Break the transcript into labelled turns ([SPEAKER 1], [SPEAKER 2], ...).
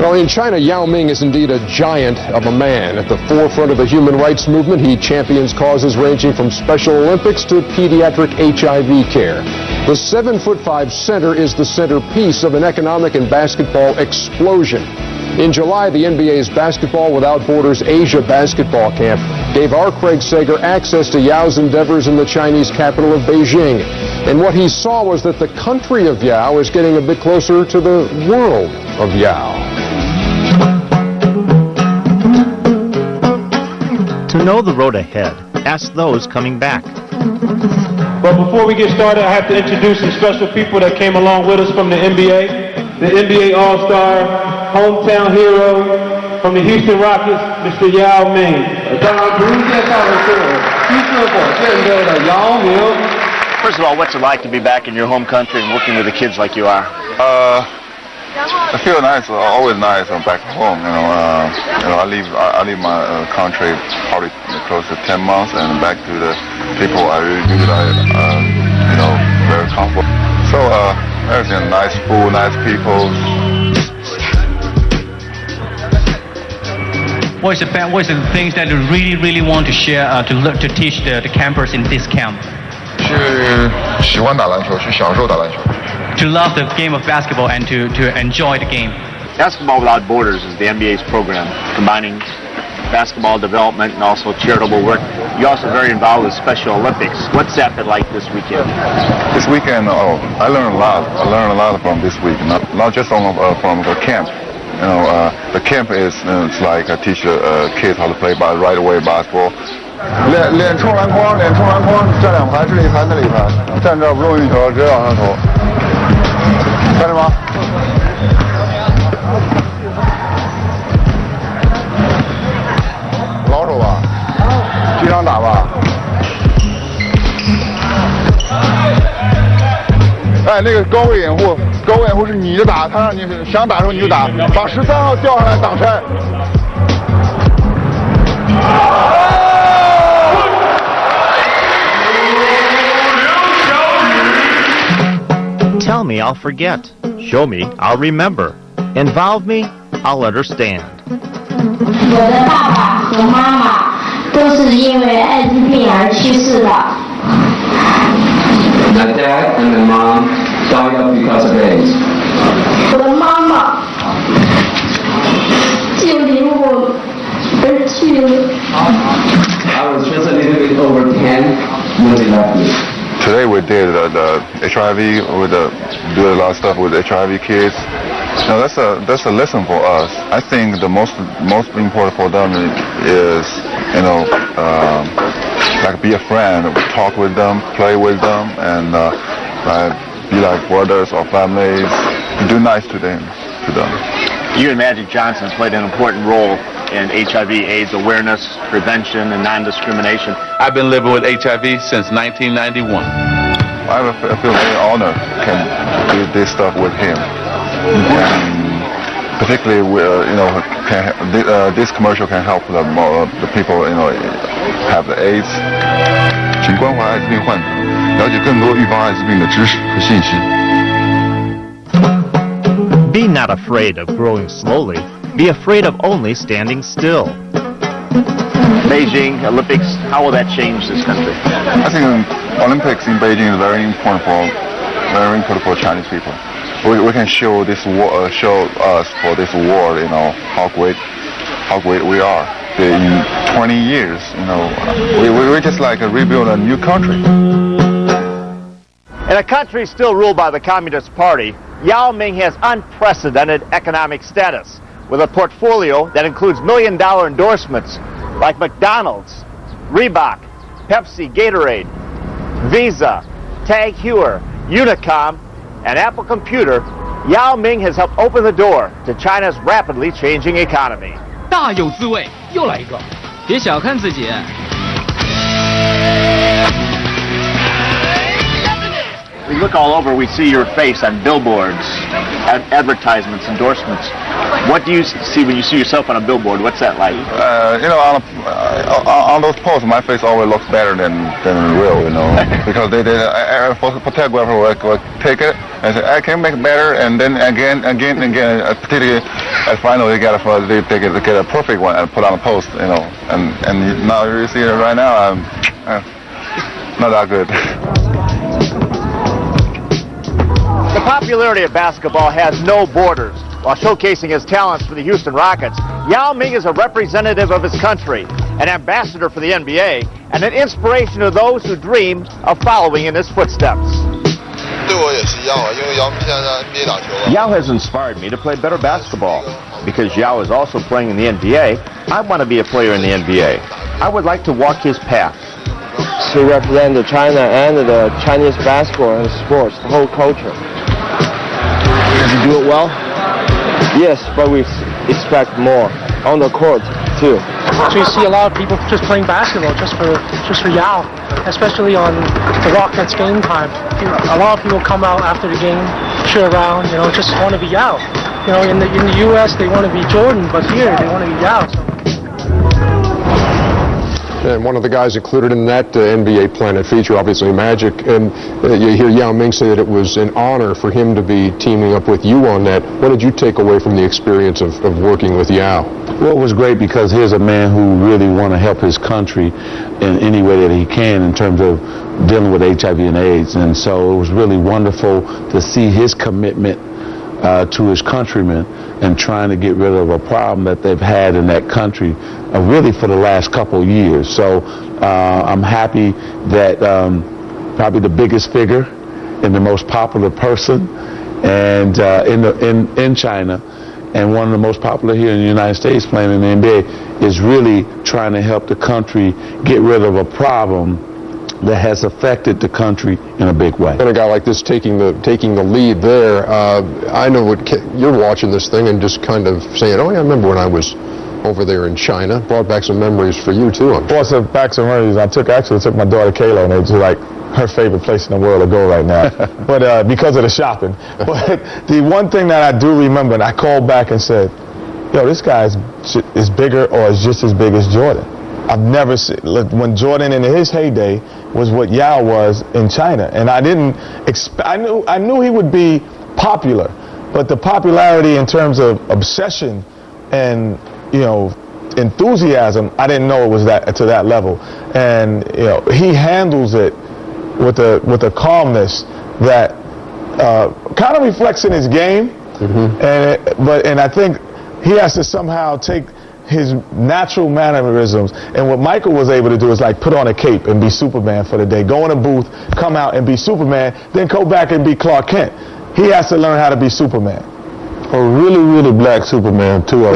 [SPEAKER 1] Well, in China, Yao Ming is indeed a giant of a man. At the forefront of the human rights movement, he champions causes ranging from Special Olympics to pediatric HIV care. The 7'5" center is the centerpiece of an economic and basketball explosion. In July, the NBA's Basketball Without Borders Asia Basketball Camp gave our Craig Sager access to Yao's endeavors in the Chinese capital of Beijing. And what he saw was that the country of Yao is getting a bit closer to the world of Yao.
[SPEAKER 2] To know the road ahead, ask those coming back.
[SPEAKER 3] But before we get started, I have to introduce some special people that came along with us from the NBA. The NBA All-Star, hometown hero from the Houston Rockets, Mr. Yao Ming.
[SPEAKER 4] First of all, what's it like to be back in your home country and working with the kids like you are?
[SPEAKER 5] I feel nice, always nice. I'm back home. I leave my country probably close to 10 months, and back to the people I really very comfortable. So everything, nice food, nice people.
[SPEAKER 6] What is the things that you really want to share to teach the campers in this camp?
[SPEAKER 5] 是喜欢打篮球，去享受打篮球。
[SPEAKER 6] To love the game of basketball and to enjoy the game.
[SPEAKER 4] Basketball Without Borders is the NBA's program, combining basketball development and also charitable work. You're also very involved with Special Olympics. What's that been like this weekend?
[SPEAKER 5] This weekend, I learned a lot. I learned a lot from this week, not just from the camp. The camp is it's like I teach kids how to play right away basketball.
[SPEAKER 7] 脸冲篮筐，站两排，这里一排，那里一排，站这儿不用运球，直接往上投。看着吗？老手吧，经常打吧。哎，那个高位掩护是你就打，他让你想打的时候你就打，把13号吊上来挡拆。
[SPEAKER 2] Tell me, I'll forget. Show me, I'll remember. Involve me, I'll understand.
[SPEAKER 8] 我的爸爸和妈妈都是因为艾滋病而去世的。
[SPEAKER 9] My dad and my mom died of because of AIDS.
[SPEAKER 8] 我的妈妈就离我而去了。
[SPEAKER 9] I was just a little bit over 10 when they left me.
[SPEAKER 5] Today we did the HIV, do a lot of stuff with HIV kids. Now that's a lesson for us. I think the most important for them is like be a friend, talk with them, play with them, and be like brothers or families. Do nice to them.
[SPEAKER 4] You and Magic Johnson played an important role in HIV/AIDS awareness, prevention, and non-discrimination.
[SPEAKER 10] I've been living with HIV since 1991.
[SPEAKER 5] I feel very honored can do this stuff with him. And particularly, this commercial can help the people, have the AIDS.
[SPEAKER 7] 请关怀艾滋病患者，了解更多预防艾滋病的知识和信息。
[SPEAKER 2] Be not afraid of growing slowly. Be afraid of only standing still.
[SPEAKER 4] Beijing Olympics, how will that change this country?
[SPEAKER 5] I think Olympics in Beijing is very important for Chinese people. We can show us for this world, how great we are. In 20 years, we just like rebuild a new country.
[SPEAKER 4] In a country still ruled by the Communist Party, Yao Ming has unprecedented economic status, with a portfolio that includes million-dollar endorsements like McDonald's, Reebok, Pepsi, Gatorade, Visa, Tag Heuer, Unicom, and Apple Computer. Yao Ming has helped open the door to China's rapidly changing economy.
[SPEAKER 11] 大有滋味，又来一个，别小看自己。
[SPEAKER 4] We look all over, we see your face on billboards, advertisements, endorsements. What do you see when you see yourself on a billboard? What's that like?
[SPEAKER 5] On those posts, my face always looks better than real, because the photographer will take it and say, I can make it better, and then again, particularly at finally they get a perfect one and put on a post, and now you see it right now, not that good.
[SPEAKER 4] The popularity of basketball has no borders. While showcasing his talents for the Houston Rockets, Yao Ming is a representative of his country, an ambassador for the NBA, and an inspiration to those who dream of following in his footsteps.
[SPEAKER 12] Yao has inspired me to play better basketball. Because Yao is also playing in the NBA, I want to be a player in the NBA. I would like to walk his path.
[SPEAKER 13] To represent China and the Chinese basketball and sports, the whole culture.
[SPEAKER 12] Did you do it well?
[SPEAKER 13] Yes, but we expect more on the court too.
[SPEAKER 14] So you see a lot of people just playing basketball just for Yao, especially on the Rockets game time. A lot of people come out after the game, cheer around, just want to be Yao. In the U.S. they want to be Jordan, but here they want to be Yao.
[SPEAKER 1] And one of the guys included in that NBA Planet feature, obviously Magic, and you hear Yao Ming say that it was an honor for him to be teaming up with you on that. What did you take away from the experience of working with Yao?
[SPEAKER 15] Well, it was great because here's a man who really want to help his country in any way that he can in terms of dealing with HIV and AIDS. And so it was really wonderful to see his commitment to his countrymen and trying to get rid of a problem that they've had in that country really for the last couple of years. So I'm happy that probably the biggest figure and the most popular person and in China and one of the most popular here in the United States playing in the NBA is really trying to help the country get rid of a problem that has affected the country in a big way.
[SPEAKER 1] And a guy like this taking the lead there, I know what you're watching this thing and just kind of saying, oh yeah, I remember when I was over there in China. Brought back some memories for you too.
[SPEAKER 7] Brought back some memories. I took my daughter Kayla, and it's like her favorite place in the world to go right now. But because of the shopping. But the one thing that I do remember, and I called back and said, yo, this guy is bigger or is just as big as Jordan. I've never seen, when Jordan in his heyday was what Yao was in China, and I didn't expect, I knew he would be popular, but the popularity in terms of obsession and enthusiasm, I didn't know it was to that level. And he handles it with a calmness that kind of reflects in his game, and I think he has to somehow take his natural mannerisms, and what Michael was able to do is like put on a cape and be Superman for the day, go in a booth, come out and be Superman, then go back and be Clark Kent. He has to learn how to be Superman. A really, really black Superman too.